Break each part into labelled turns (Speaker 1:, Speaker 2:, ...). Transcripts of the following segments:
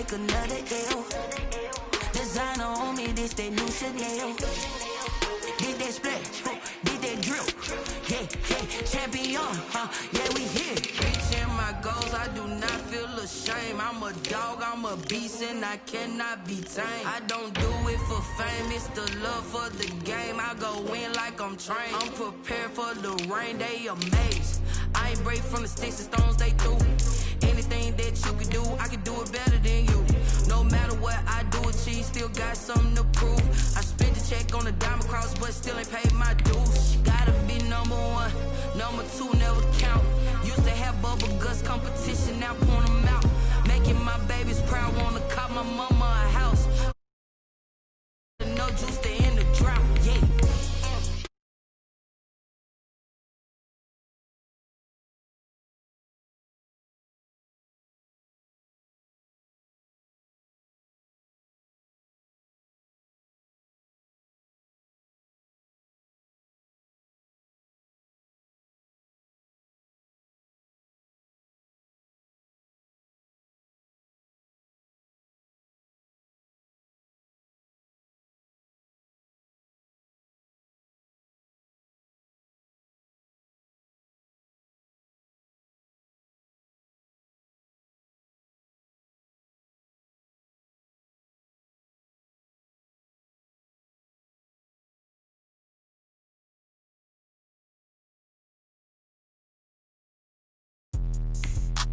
Speaker 1: take another L. Designer on me, this that new Chanel. Did that split, did that drill. Yeah, champion, yeah, we here. Reaching my goals, I do not feel ashamed. I'm a dog, I'm a beast, and I cannot be tamed. I don't do it for fame, it's the love for the game. I go in like I'm trained. I'm prepared for the rain, they amazed. I ain't break from the sticks and stones they threw. Anything that you can do, I can do it better than you. No matter what I do, achieve, still got something to prove. I spent the check on the diamond cross, but still ain't paid my dues. Gotta be number one, number two never count. Used to have bubble guts competition, now point them out. Making my babies proud, wanna cop my mama a house. No juice to end the drought, yeah.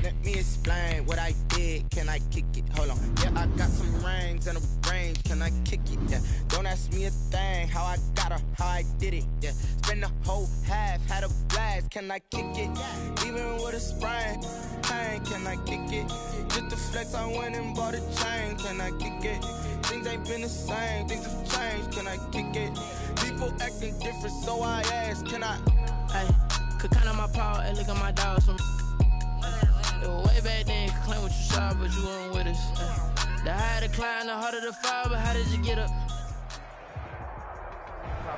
Speaker 2: Let me explain what I did. Can I kick it? Hold on. Yeah, I got some rings and a range. Can I kick it? Yeah. Don't ask me a thing. How I got her, how I did it. Yeah. Spend the whole half, had a blast. Can I kick it? Even with a sprain. Pain, can I kick it? Just the flex, I went and bought a chain. Can I kick it? Things ain't been the same. Things have changed. Can I kick it? People acting different, so I ask. Can I?
Speaker 3: Hey, could count on my power. Hey, look at my dogs from. Way back then, you could claim what you saw, but you weren't with us. The higher the climb, the harder the fall, but how did you get up?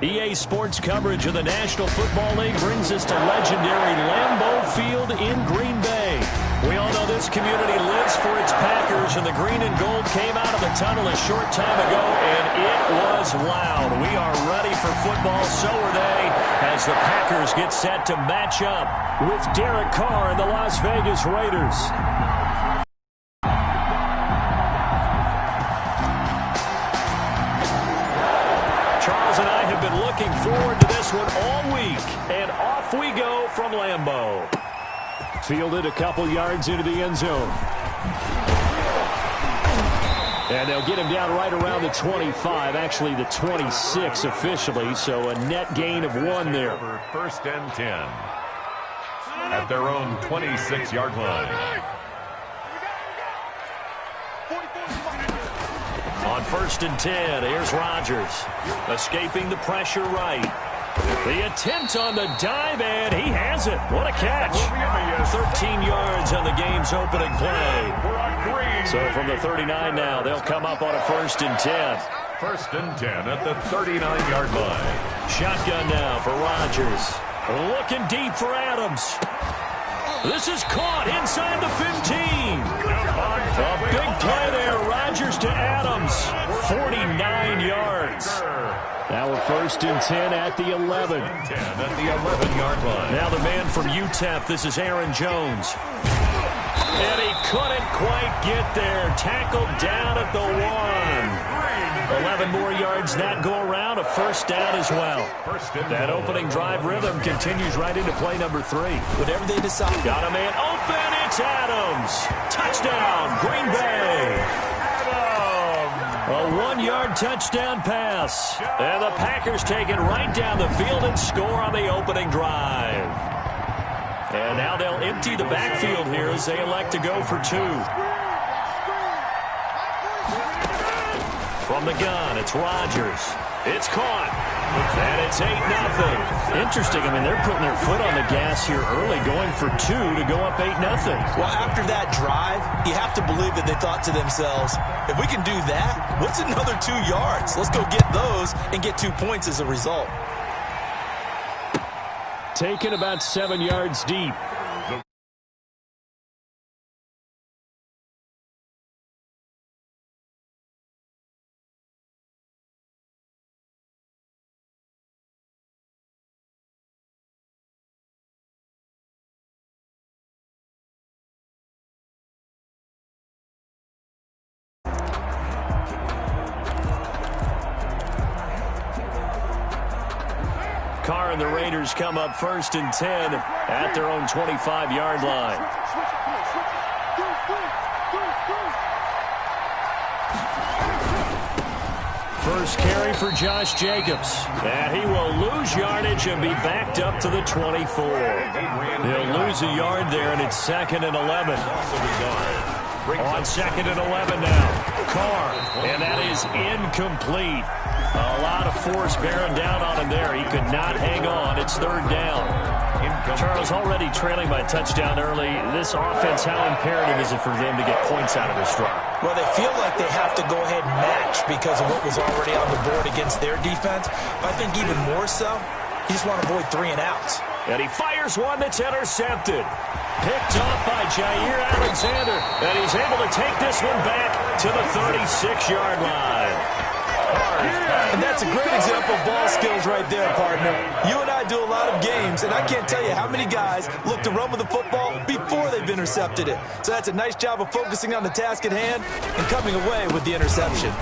Speaker 4: EA Sports coverage of the National Football League brings us to legendary Lambeau Field in Green Bay. We all know this community lives for its Packers, and the green and gold came out of the tunnel a short time ago, and it was loud. We are ready for football, so are they, as the Packers get set to match up with Derek Carr and the Las Vegas Raiders. Charles and I have been looking forward to this one all week, and off we go from Lambeau. Fielded a couple yards into the end zone. And they'll get him down right around the 25, actually the 26 officially, so a net gain of 1 there.
Speaker 5: First and 10 at their own 26-yard line.
Speaker 4: On first and 10, here's Rodgers, escaping the pressure right. The attempt on the dive, and he has it. What a catch. 13 yards on the game's opening play. So from the 39 now, they'll come up on a first and 10.
Speaker 5: First and 10 at the 39-yard line.
Speaker 4: Shotgun now for Rodgers. Looking deep for Adams. This is caught inside the 15. A big play there. Rodgers to Adams. 49 yards. Now we're first and 10 at the 11.
Speaker 5: 10 at the 11-yard line.
Speaker 4: Now the man from UTEP, this is Aaron Jones. And he couldn't quite get there. Tackled down at the 1. 11 more yards that go around, a first down as well. That opening drive rhythm continues right into play number 3.
Speaker 6: Whatever they decide.
Speaker 4: Got a man open, it's Adams. Touchdown, Green Bay. A 1-yard touchdown pass. And the Packers take it right down the field and score on the opening drive. And now they'll empty the backfield here as they elect to go for 2. From the gun, it's Rodgers. It's caught. And it's 8-0. Interesting. I mean, they're putting their foot on the gas here early, going for 2 to go up 8-0.
Speaker 6: Well, after that drive, you have to believe that they thought to themselves, if we can do that, what's another 2 yards? Let's go get those and get 2 points as a result.
Speaker 4: Taken about 7 yards deep. Carr and the Raiders come up 1st and 10 at their own 25-yard line. First carry for Josh Jacobs. And he will lose yardage and be backed up to the 24. He'll lose a yard there, and it's 2nd and 11. On 2nd and 11 now. Carr, and that is incomplete. A lot of force bearing down on him there. He could not hang on. It's 3rd down. Charles, already trailing by a touchdown early. This offense, how imperative is it for them to get points out of this drive?
Speaker 6: Well, they feel like they have to go ahead and match because of what was already on the board against their defense. But I think even more so, you just want to avoid 3 and outs.
Speaker 4: And he fires one that's intercepted. Picked off by Jair Alexander. And he's able to take this one back to the 36-yard line.
Speaker 6: And that's a great example of ball skills right there, partner. You and I do a lot of games, and I can't tell you how many guys look to run with the football before they've intercepted it. So that's a nice job of focusing on the task at hand and coming away with the interception.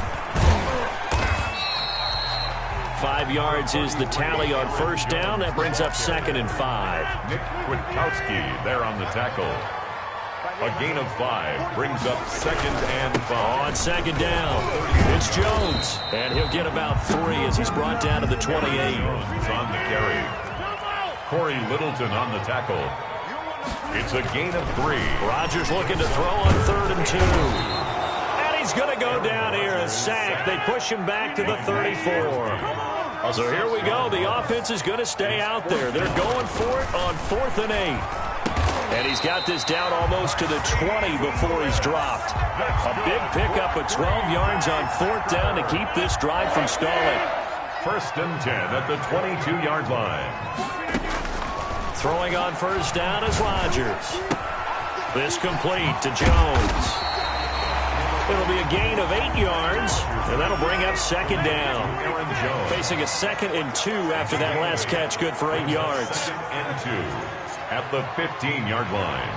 Speaker 4: 5 yards is the tally on 1st down. That brings up 2nd and 5.
Speaker 5: Nick Kwiatkowski there on the tackle. A gain of 5 brings up 2nd and 5.
Speaker 4: On 2nd down, it's Jones. And he'll get about 3 as he's brought down to the 28.
Speaker 5: Jones on the carry. Corey Littleton on the tackle. It's a gain of 3.
Speaker 4: Rodgers looking to throw on 3rd and 2. And he's going to go down here, a sack. They push him back to the 34. So here we go. The offense is going to stay out there. They're going for it on 4th and 8. And he's got this down almost to the 20 before he's dropped. A big pickup of 12 yards on 4th down to keep this drive from stalling.
Speaker 5: 1st and 10 at the 22-yard line.
Speaker 4: Throwing on 1st down is Rodgers. This complete to Jones. It'll be a gain of 8 yards, and that'll bring up 2nd down.
Speaker 5: Aaron Jones.
Speaker 4: Facing a 2nd and 2 after that last catch, good for 8 yards.
Speaker 5: 2nd and 2 at the 15-yard line.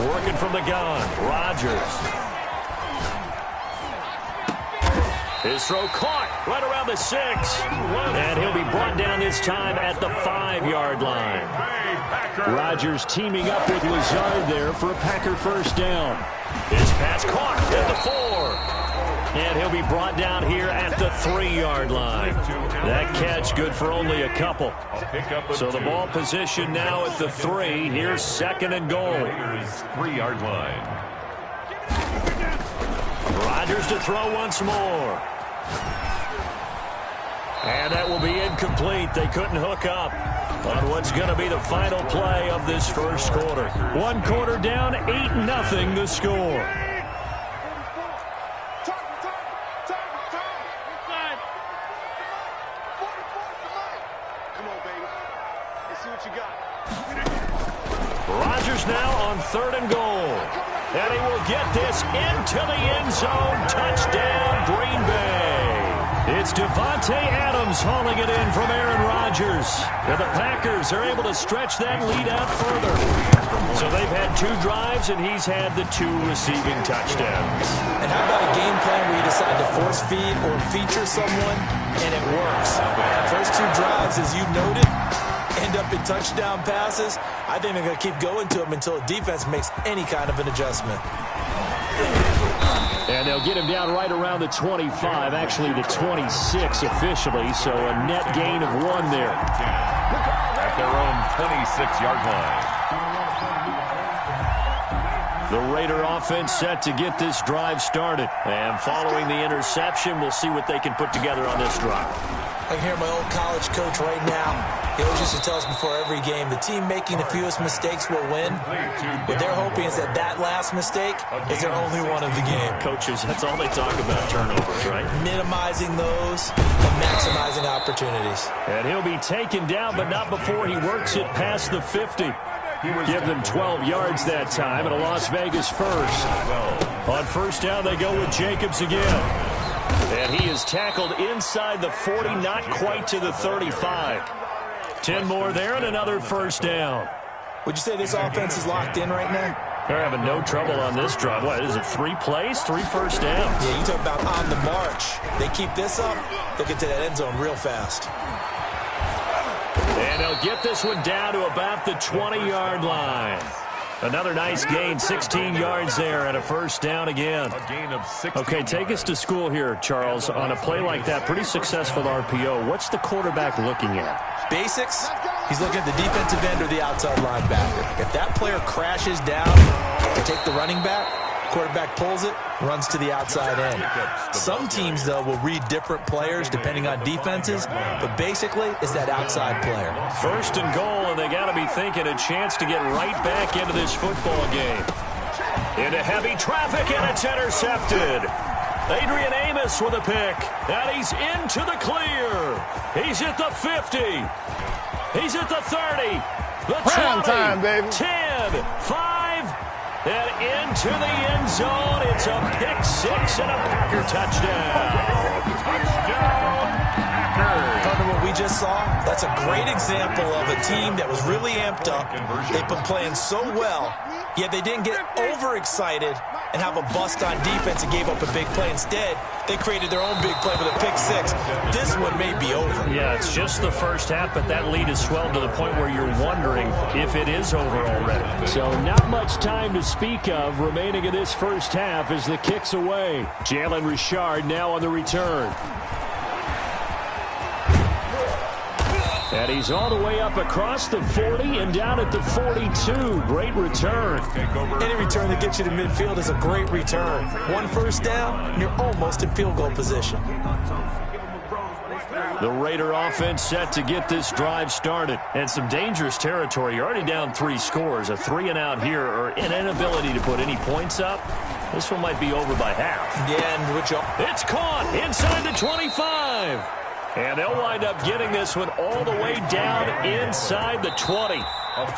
Speaker 4: Working from the gun, Rodgers. His throw caught right around the 6. And he'll be brought down this time at the 5-yard line. Rodgers teaming up with Lazard there for a Packer 1st down. His pass caught at the 4. And he'll be brought down here at the 3-yard line. That catch good for only a couple. So the ball position now at the 3. Here's 2nd and goal.
Speaker 5: 3-yard line.
Speaker 4: Rodgers to throw once more. And that will be incomplete. They couldn't hook up on what's going to be the final play of this 1st quarter. 1 quarter down, 8-0 the score. Rodgers now on 3rd and goal. And he will get this into the end zone. Touchdown, Green Bay. It's Devontae Adams hauling it in from Aaron Rodgers. And the Packers are able to stretch that lead out further. So they've had 2 drives, and he's had the 2 receiving touchdowns.
Speaker 6: And how about a game plan where you decide to force feed or feature someone, and it works? First 2 drives, as you noted, end up in touchdown passes. I think they're going to keep going to them until the defense makes any kind of an adjustment.
Speaker 4: And they'll get him down right around the 25, actually the 26 officially, so a net gain of 1 there.
Speaker 5: At their own 26-yard line.
Speaker 4: The Raider offense set to get this drive started. And following the interception, we'll see what they can put together on this drive.
Speaker 6: I can hear my old college coach right now. He always used to tell us before every game, the team making the fewest mistakes will win. What they're hoping is that that last mistake is their only one of the game.
Speaker 4: Coaches, that's all they talk about, turnovers, right?
Speaker 6: Minimizing those and maximizing opportunities.
Speaker 4: And he'll be taken down, but not before he works it past the 50. Give them 12 yards that time, and a Las Vegas 1st. On 1st down, they go with Jacobs again. And he is tackled inside the 40, not quite to the 35. 10 more there and another 1st down.
Speaker 6: Would you say this offense is locked in right now?
Speaker 4: They're having no trouble on this drive. What is it, 3 plays, 3 first downs?
Speaker 6: Yeah, you talk about on the march. They keep this up, they'll get to that end zone real fast.
Speaker 4: And they'll get this one down to about the 20-yard line. Another nice gain, 16 yards there, and a first down again.
Speaker 5: A gain of 16
Speaker 4: Okay, take us to school here, Charles. On a play like that, pretty successful RPO. What's the quarterback looking at?
Speaker 6: Basics, he's looking at the defensive end or the outside linebacker. If that player crashes down to take the running back, quarterback pulls it, runs to the outside end. Some teams, though, will read different players depending on defenses, but basically it's that outside player.
Speaker 4: First and goal, and they got to be thinking a chance to get right back into this football game. Into heavy traffic, and it's intercepted. Adrian Amos with a pick, and he's into the clear. He's at the 50. He's at the 30. The 20,
Speaker 7: time, baby.
Speaker 4: 10, 5, and into the end zone. It's a pick 6 and a Packer touchdown.
Speaker 6: Partner, what we just saw, that's a great example of a team that was really amped up. They've been playing so well, yet they didn't get overexcited and have a bust on defense and gave up a big play. Instead, they created their own big play with a pick 6. This one may be over.
Speaker 4: Yeah, it's just the first half, but that lead has swelled to the point where you're wondering if it is over already. So not much time to speak of remaining in this first half as the kick's away. Jalen Richard now on the return. And he's all the way up across the 40 and down at the 42. Great return.
Speaker 6: Any return that gets you to midfield is a great return. One first down, and you're almost in field goal position.
Speaker 4: The Raider offense set to get this drive started. And some dangerous territory. You're already down 3 scores. A 3-and-out here, or an inability to put any points up. This one might be over by half.
Speaker 6: Yeah, and
Speaker 4: it's caught inside the 25. And they'll wind up getting this one all the way down inside the 20.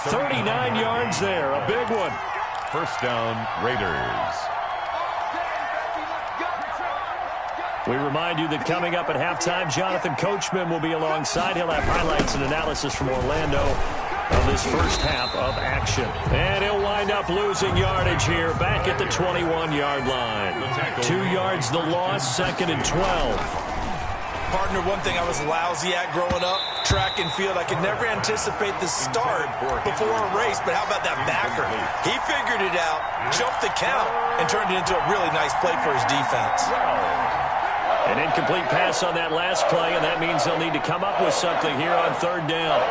Speaker 4: 39 yards there, a big one.
Speaker 5: First down, Raiders.
Speaker 4: We remind you that coming up at halftime, Jonathan Coachman will be alongside. He'll have highlights and analysis from Orlando of this first half of action. And he'll wind up losing yardage here, back at the 21-yard line. 2 yards the loss, 2nd and 12.
Speaker 6: Partner, one thing I was lousy at growing up, track and field. I could never anticipate the start before a race, but how about that backer? He figured it out, jumped the count, and turned it into a really nice play for his defense.
Speaker 4: An incomplete pass on that last play, and that means they'll need to come up with something here on 3rd down.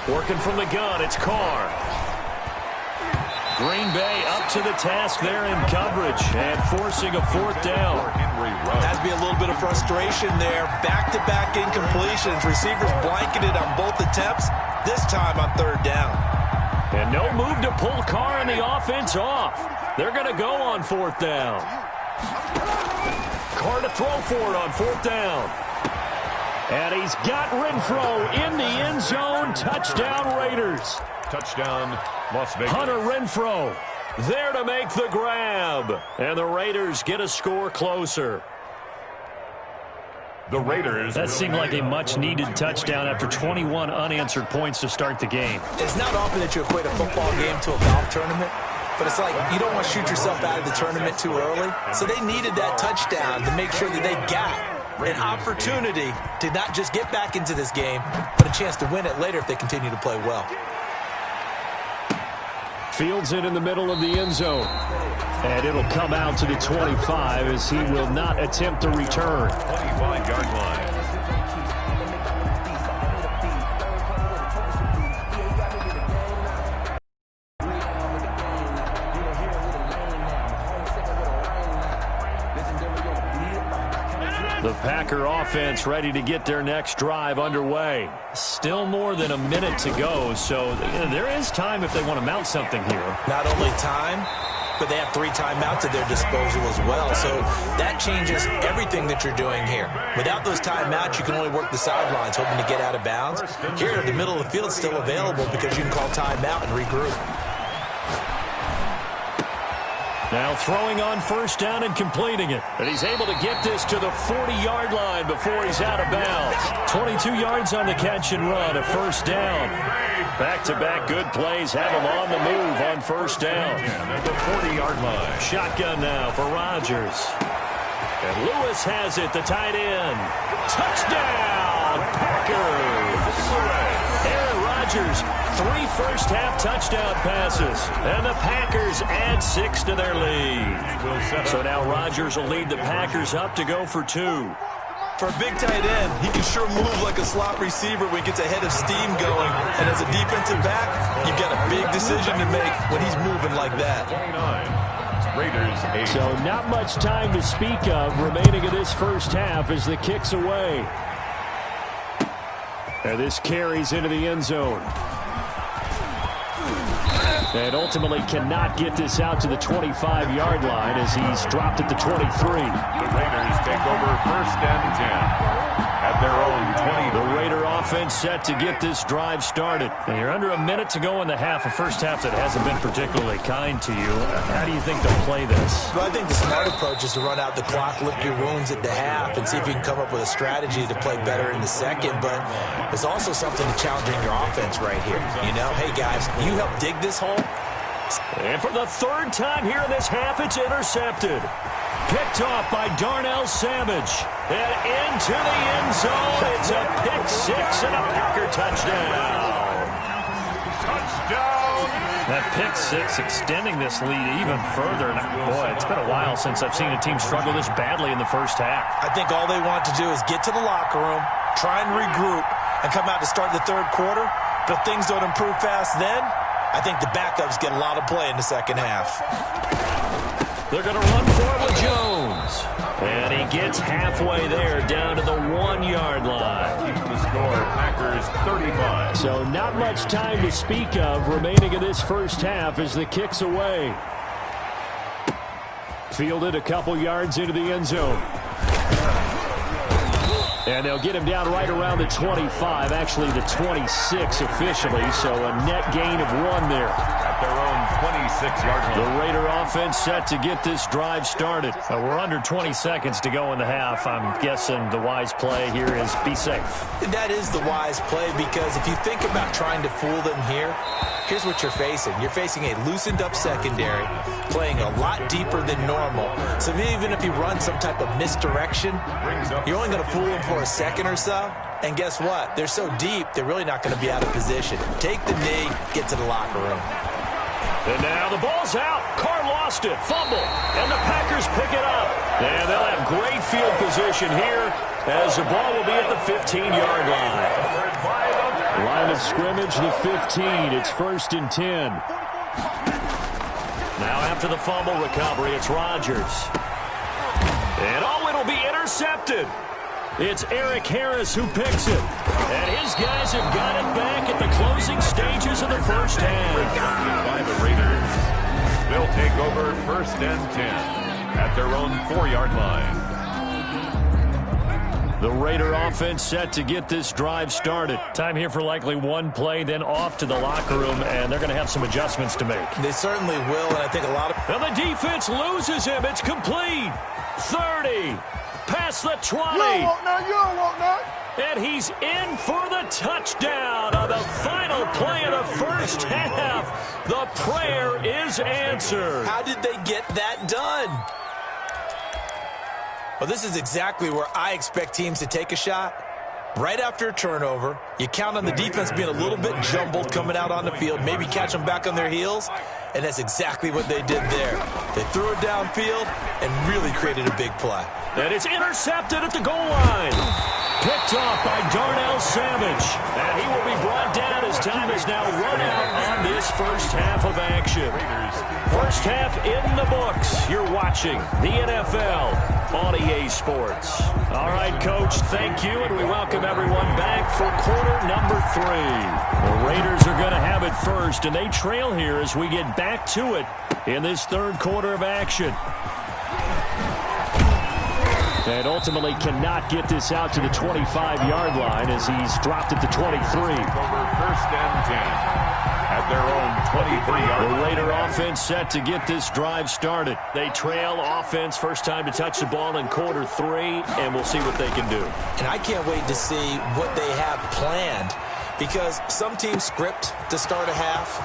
Speaker 4: Working from the gun, it's Carr. Green Bay up to the task there in coverage and forcing a 4th down.
Speaker 6: Has to be a little bit of frustration there. Back-to-back incompletions. Receivers blanketed on both attempts, this time on 3rd down.
Speaker 4: And no move to pull Carr and the offense off. They're going to go on 4th down. Carr to throw for it on 4th down. And he's got Renfro in the end zone. Touchdown, Raiders.
Speaker 5: Touchdown, Las Vegas.
Speaker 4: Hunter Renfro there to make the grab. And the Raiders get a score closer.
Speaker 5: The Raiders.
Speaker 4: That seemed like a much-needed touchdown after 21 unanswered points to start the game.
Speaker 6: It's not often that you equate a football game to a golf tournament, but it's like you don't want to shoot yourself out of the tournament too early. So they needed that touchdown to make sure that they got an opportunity to not just get back into this game, but a chance to win it later if they continue to play well.
Speaker 4: Fields it in the middle of the end zone. And it'll come out to the 25 as he will not attempt to return.
Speaker 5: 25-yard line.
Speaker 4: The Packer offense ready to get their next drive underway. Still more than a minute to go, so there is time if they want to mount something here.
Speaker 6: Not only time, but they have 3 timeouts at their disposal as well. So that changes everything that you're doing here. Without those timeouts, you can only work the sidelines, hoping to get out of bounds. Here, the middle of the field is still available because you can call timeout and regroup.
Speaker 4: Now throwing on 1st down and completing it. And he's able to get this to the 40-yard line before he's out of bounds. 22 yards on the catch and run, a 1st down. Back-to-back good plays have him on the move on first down.
Speaker 5: At the 40-yard line.
Speaker 4: Shotgun now for Rodgers. And Lewis has it, the tight end. Touchdown, Packers! Aaron Rodgers, 3 first-half touchdown passes. And the Packers add 6 to their lead. So now Rodgers will lead the Packers up to go for 2.
Speaker 6: For a big tight end, he can sure move like a slot receiver when he gets a head of steam going. And as a defensive back, you've got a big decision to make when he's moving like that.
Speaker 5: 29. Raiders 8.
Speaker 4: So not much time to speak of remaining in this first half as the kick's away. And this carries into the end zone. And ultimately cannot get this out to the 25-yard line as he's dropped at the 23.
Speaker 5: The Raiders take over first and 10 at their own 20.
Speaker 4: The Raider offense set to get this drive started. And you're under a minute to go in the half, a first half that hasn't been particularly kind to you. How do you think they'll play this?
Speaker 6: Well, I think the smart approach is to run out the clock, lick your wounds at the half, and see if you can come up with a strategy to play better in the second. But there's also something to challenging your offense right here. You know, hey, guys, you help dig this hole.
Speaker 4: And for the third time here in this half, it's intercepted. Picked off by Darnell Savage. And into the end zone. It's a pick-6 and a Packer touchdown.
Speaker 5: Touchdown!
Speaker 4: That pick-6 extending this lead even further. And boy, it's been a while since I've seen a team struggle this badly in the first half.
Speaker 6: I think all they want to do is get to the locker room, try and regroup, and come out to start the third quarter. But if things don't improve fast then, I think the backups get a lot of play in the second half.
Speaker 4: They're going to run for it with Jones. And he gets halfway there, down to the 1-yard line.
Speaker 5: Keep the score, Packers 35.
Speaker 4: So not much time to speak of remaining in this first half as the kick's away. Fielded a couple yards into the end zone. And they'll get him down right around the 25, actually the 26 officially, so a net gain of 1 there.
Speaker 5: At their own 26-yard line.
Speaker 4: The Raider offense set to get this drive started. We're under 20 seconds to go in the half. I'm guessing the wise play here is be safe.
Speaker 6: That is the wise play, because if you think about trying to fool them here, here's what you're facing. You're facing a loosened-up secondary, playing a lot deeper than normal. So even if you run some type of misdirection, you're only going to fool them for a second or so. And guess what? They're so deep, they're really not going to be out of position. Take the knee, get to the locker room.
Speaker 4: And now the ball's out. Carr lost it. Fumble. And the Packers pick it up. And they'll have great field position here as the ball will be at the 15-yard line. Line of scrimmage, the 15. It's 1st and 10. Now after the fumble recovery, it's Rodgers. And it'll be intercepted. It's Eric Harris who picks it. And his guys have got it back at the closing stages of the first half.
Speaker 5: By the Raiders. They'll take over 1st and 10 at their own 4-yard line.
Speaker 4: The Raider offense set to get this drive started. Time here for likely 1 play, then off to the locker room, and they're going to have some adjustments to make.
Speaker 6: They certainly will, and I think a lot of...
Speaker 4: And the defense loses him. It's complete. 30. Past the 20.
Speaker 7: You don't want none.
Speaker 4: And he's in for the touchdown on the final play of the first half. The prayer is answered.
Speaker 6: How did they get that done? Well, this is exactly where I expect teams to take a shot. Right after a turnover, you count on the defense being a little bit jumbled coming out on the field, maybe catch them back on their heels, and that's exactly what they did there. They threw it downfield and really created a big play.
Speaker 4: And it's intercepted at the goal line. Picked off by Darnell Savage. And he will be brought down as time is now run out on this first half of action. First half in the books. You're watching the NFL on EA Sports. All right, Coach, thank you, and we welcome everyone back for quarter number 3. The Raiders are going to have it first, and they trail here as we get back to it in this third quarter of action. And ultimately cannot get this out to the 25-yard line as he's dropped at the 23.
Speaker 5: Over 1st and 10 at their own 23-yard line.
Speaker 4: The Raider offense set to get this drive started. They trail offense, first time to touch the ball in quarter 3, and we'll see what they can do.
Speaker 6: And I can't wait to see what they have planned, because some teams script to start a half.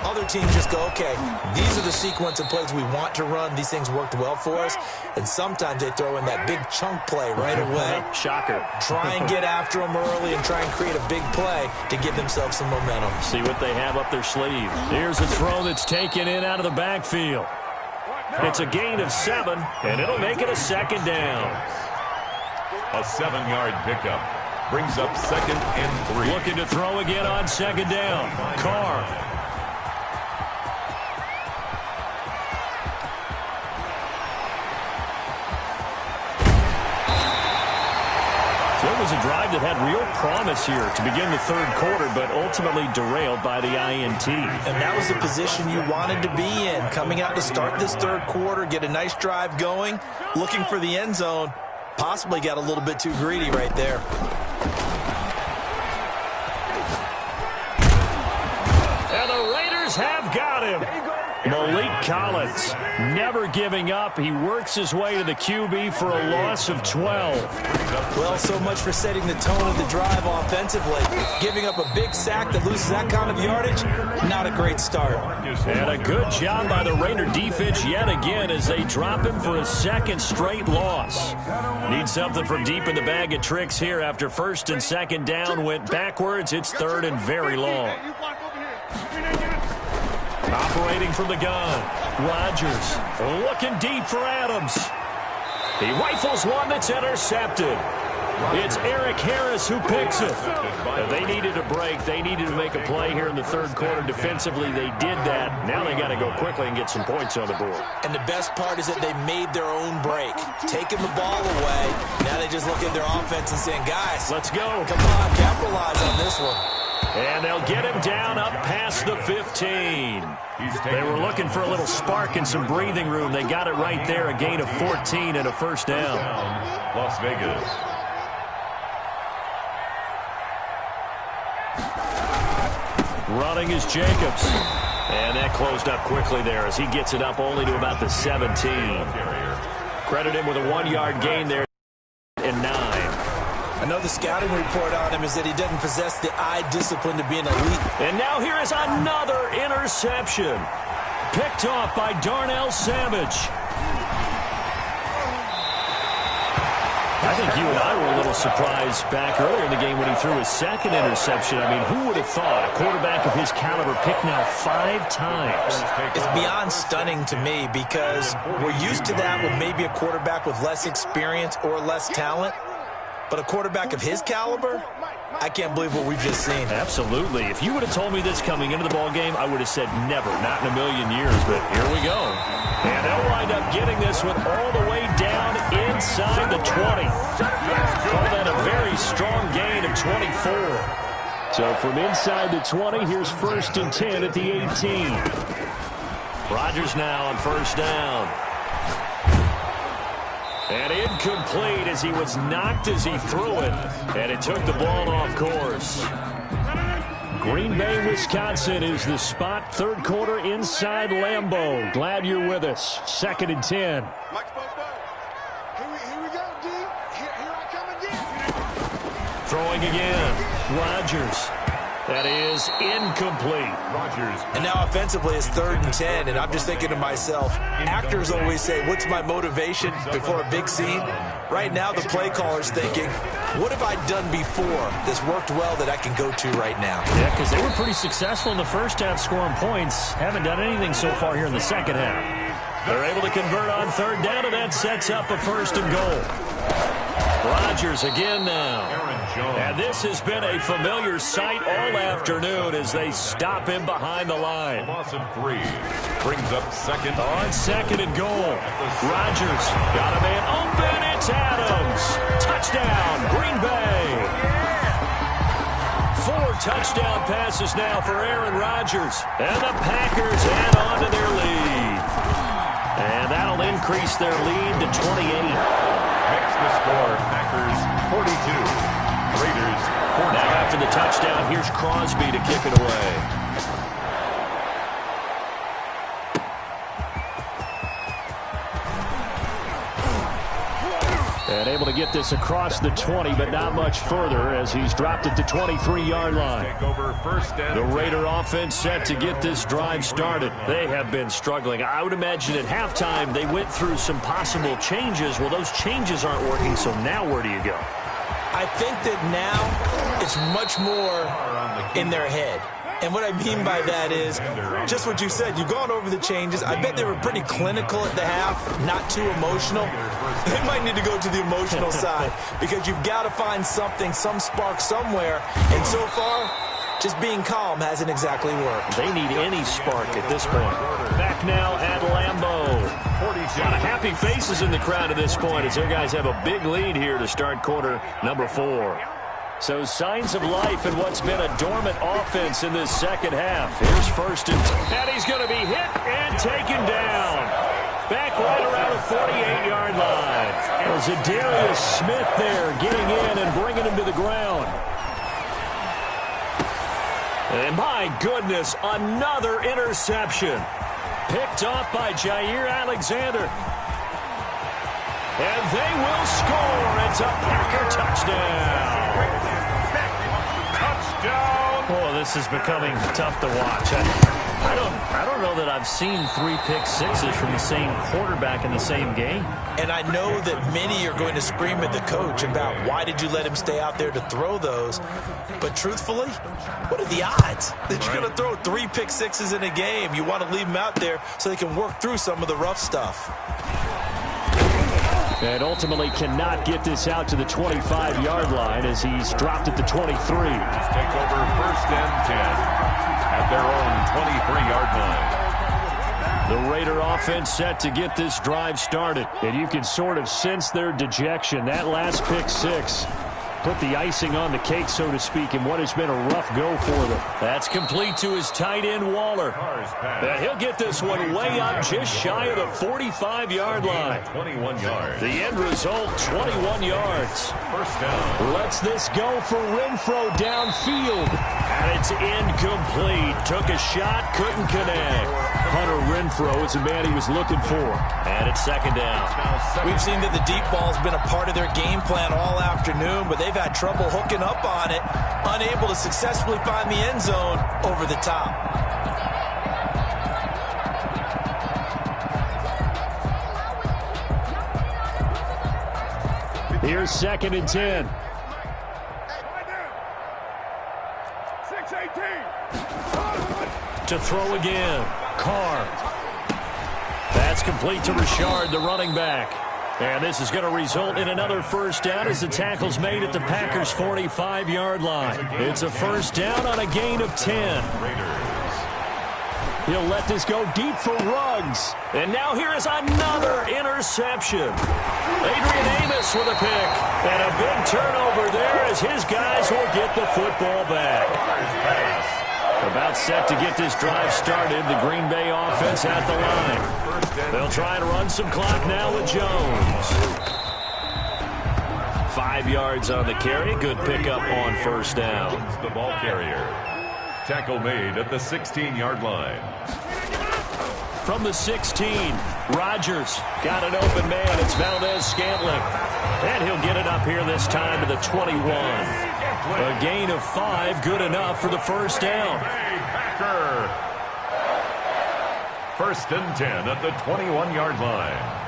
Speaker 6: Other teams just go, okay, these are the sequence of plays we want to run. These things worked well for us. And sometimes they throw in that big chunk play right away.
Speaker 4: Shocker.
Speaker 6: Try and get after them early and try and create a big play to give themselves some momentum.
Speaker 4: See what they have up their sleeve. Here's a throw that's taken in out of the backfield. It's a gain of 7, and it'll make it a second down.
Speaker 5: A 7-yard pickup brings up 2nd and 3.
Speaker 4: Looking to throw again on 2nd down. Carr. It was a drive that had real promise here to begin the 3rd quarter, but ultimately derailed by the INT.
Speaker 6: And that was the position you wanted to be in, coming out to start this 3rd quarter, get a nice drive going, looking for the end zone. Possibly got a little bit too greedy right there.
Speaker 4: And the Raiders have got him. Malik Collins, never giving up. He works his way to the QB for a loss of 12.
Speaker 6: Well, so much for setting the tone of the drive offensively. Giving up a big sack that loses that kind of yardage, not a great start.
Speaker 4: And a good job by the Raider defense yet again as they drop him for a 2nd straight loss. Need something from deep in the bag of tricks here after 1st and 2nd down went backwards. It's 3rd and very long. Operating from the gun, Rodgers looking deep for Adams. He rifles one that's intercepted. It's Eric Harris who picks it. They needed a break. They needed to make a play here in the 3rd quarter. Defensively, they did that. Now they got to go quickly and get some points on the board.
Speaker 6: And the best part is that they made their own break, taking the ball away. Now they just look at their offense and saying, guys,
Speaker 4: let's go.
Speaker 6: Come on, capitalize on this one.
Speaker 4: And they'll get him down up past the 15. They were looking for a little spark and some breathing room. They got it right there, a gain of 14 and a 1st down.
Speaker 5: Las Vegas.
Speaker 4: Running is Jacobs. And that closed up quickly there as he gets it up only to about the 17. Credit him with a 1-yard gain there and 9.
Speaker 6: I know the scouting report on him is that he doesn't possess the eye discipline to be an elite.
Speaker 4: And now here is another interception. Picked off by Darnell Savage. I think you and I were a little surprised back earlier in the game when he threw his 2nd interception. I mean, who would have thought a quarterback of his caliber picked now 5 times?
Speaker 6: It's beyond stunning to me because we're used to that with maybe a quarterback with less experience or less talent. But a quarterback of his caliber, I can't believe what we've just seen.
Speaker 4: Absolutely. If you would have told me this coming into the ballgame, I would have said never, not in a million years. But here we go. And they'll wind up getting this one all the way down inside the 20. Call that a very strong gain of 24. So from inside the 20, here's 1st and 10 at the 18. Rodgers now on 1st down. And incomplete as he was knocked as he threw it. And it took the ball off course. Green Bay, Wisconsin is the spot. 3rd quarter inside Lambeau. Glad you're with us. 2nd and 10.
Speaker 7: Here we go, D. Here I come again.
Speaker 4: Throwing again. Rodgers. That is incomplete.
Speaker 5: Rodgers.
Speaker 6: And now offensively it's 3rd and 10, and I'm just thinking to myself, actors always say, what's my motivation before a big scene? Right now the play caller's thinking, what have I done before that's worked well that I can go to right now?
Speaker 4: Yeah, because they were pretty successful in the 1st half scoring points. Haven't done anything so far here in the 2nd half. They're able to convert on 3rd down, and that sets up a 1st and goal. Rodgers again now. And this has been a familiar sight all afternoon as they stop him behind the line.
Speaker 5: Loss of 3 brings up 2nd.
Speaker 4: On 2nd and goal. Rodgers got a man open. It's Adams. Touchdown, Green Bay. 4 touchdown passes now for Aaron Rodgers. And the Packers add on to their lead. And that'll increase their lead to 28.
Speaker 5: Makes the score Packers 42. Raiders 40.
Speaker 4: Now after the touchdown, here's Crosby to kick it away. And able to get this across the 20, but not much further as he's dropped it to 23-yard line. The Raider offense set to get this drive started. They have been struggling. I would imagine at halftime they went through some possible changes. Well, those changes aren't working, so now where do you go?
Speaker 6: I think that now it's much more in their head. And what I mean by that is just what you said. You've gone over the changes. I bet they were pretty clinical at the half, not too emotional. They might need to go to the emotional side because you've got to find something, some spark somewhere. And so far, just being calm hasn't exactly worked.
Speaker 4: They need any spark at this point. Back now at Lambeau. A lot of happy faces in the crowd at this point as their guys have a big lead here to start quarter number 4. So signs of life in what's been a dormant offense in this second half. Here's first and he's going to be hit and taken down. Back right around the 48-yard line. There's Zadarius Smith there getting in and bringing him to the ground. And my goodness, another interception. Picked off by Jair Alexander. And they will score. It's a Packer touchdown. Touchdown. Oh, this is becoming tough to watch. I don't know that I've seen 3 pick sixes from the same quarterback in the same game.
Speaker 6: And I know that many are going to scream at the coach about why did you let him stay out there to throw those. But truthfully, what are the odds that you're going to throw 3 pick sixes in a game? You want to leave them out there so they can work through some of the rough stuff.
Speaker 4: And ultimately cannot get this out to the 25-yard line as he's dropped it to 23.
Speaker 5: Take over first and 10 at their own 23-yard line.
Speaker 4: The Raider offense set to get this drive started. And you can sort of sense their dejection. That last pick six put the icing on the cake, so to speak, in what has been a rough go for them. That's complete to his tight end, Waller. And he'll get this one way up just shy of the 45-yard line.
Speaker 5: 21 yards.
Speaker 4: The end result, 21 yards.
Speaker 5: First down.
Speaker 4: Lets this go for Renfro downfield. And it's incomplete. Took a shot, couldn't connect. Hunter Renfro is the man he was looking for. And it's second down.
Speaker 6: We've seen that the deep ball's been a part of their game plan all afternoon, but they've had trouble hooking up on it, unable to successfully find the end zone over the top.
Speaker 4: Here's second and 10.
Speaker 7: 6-18.
Speaker 4: To throw again. Carr. That's complete to Richard, the running back. And this is going to result in another first down as the tackle's made at the Packers' 45-yard line. It's a first down on a gain of 10. He'll let this go deep for Ruggs. And now here is another interception. Adrian Amos with a pick. And a big turnover there as his guys will get the football back. About set to get this drive started. The Green Bay offense at the line. They'll try and run some clock now with Jones. 5 yards on the carry. Good pickup on first down.
Speaker 5: The ball carrier. Tackle made at the 16-yard line.
Speaker 4: From the 16, Rodgers got an open man. It's Valdez-Scantling. And he'll get it up here this time to the 21. A gain of 5, good enough for the first down.
Speaker 5: Packer. First and 10 at the 21-yard line.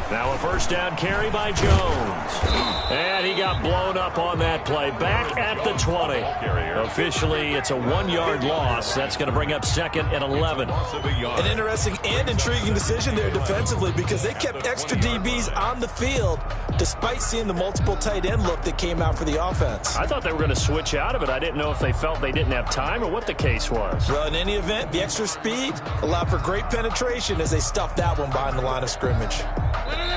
Speaker 4: Now a first down carry by Jones. And he got blown up on that play. Back at the 20. Officially, it's a 1-yard loss. That's going to bring up second and 11.
Speaker 6: An interesting and intriguing decision there defensively because they kept extra DBs on the field despite seeing the multiple tight end look that came out for the offense.
Speaker 4: I thought they were going to switch out of it. I didn't know if they felt they didn't have time or what the case was.
Speaker 6: Well, in any event, the extra speed allowed for great penetration as they stuffed that one behind the line of scrimmage.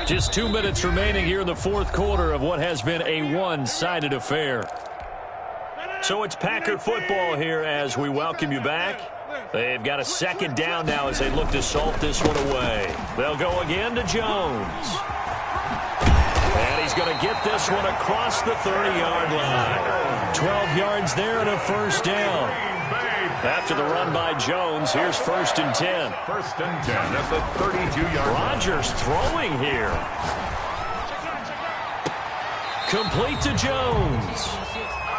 Speaker 4: Just 2 minutes remaining here in the fourth quarter of what has been a one-sided affair. So it's Packer football here as we welcome you back. They've got a second down now as they look to salt this one away. They'll go again to Jones. And he's going to get this one across the 30-yard line. 12 yards there and a first down. After the run by Jones, here's 1st and 10.
Speaker 5: 1st and 10 at the 32-yard line.
Speaker 4: Rodgers throwing here. Complete to Jones.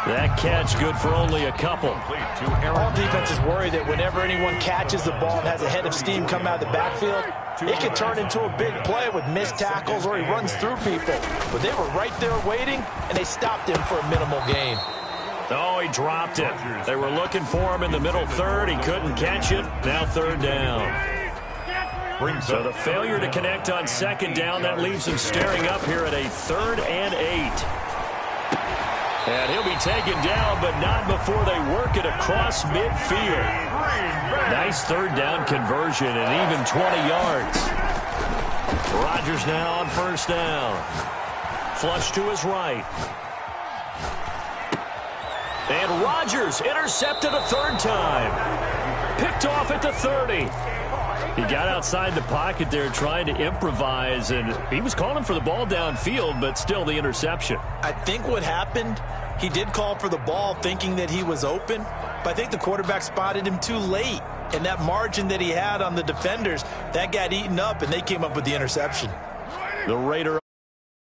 Speaker 4: That catch good for only a couple.
Speaker 6: All defenses worry that whenever anyone catches the ball and has a head of steam come out of the backfield, it can turn into a big play with missed tackles or he runs through people. But they were right there waiting, and they stopped him for a minimal gain.
Speaker 4: Oh, he dropped it. They were looking for him in the middle third. He couldn't catch it. Now 3rd down. So the failure to connect on 2nd down, that leaves him staring up here at a 3rd and 8. And he'll be taken down, but not before they work it across midfield. Nice 3rd down conversion and even 20 yards. Rodgers now on 1st down. Flush to his right. And Rodgers intercepted a 3rd time. Picked off at the 30. He got outside the pocket there trying to improvise, and he was calling for the ball downfield, but still the interception.
Speaker 6: I think what happened, he did call for the ball thinking that he was open, but I think the quarterback spotted him too late. And that margin that he had on the defenders, that got eaten up, and they came up with the interception.
Speaker 4: The Raider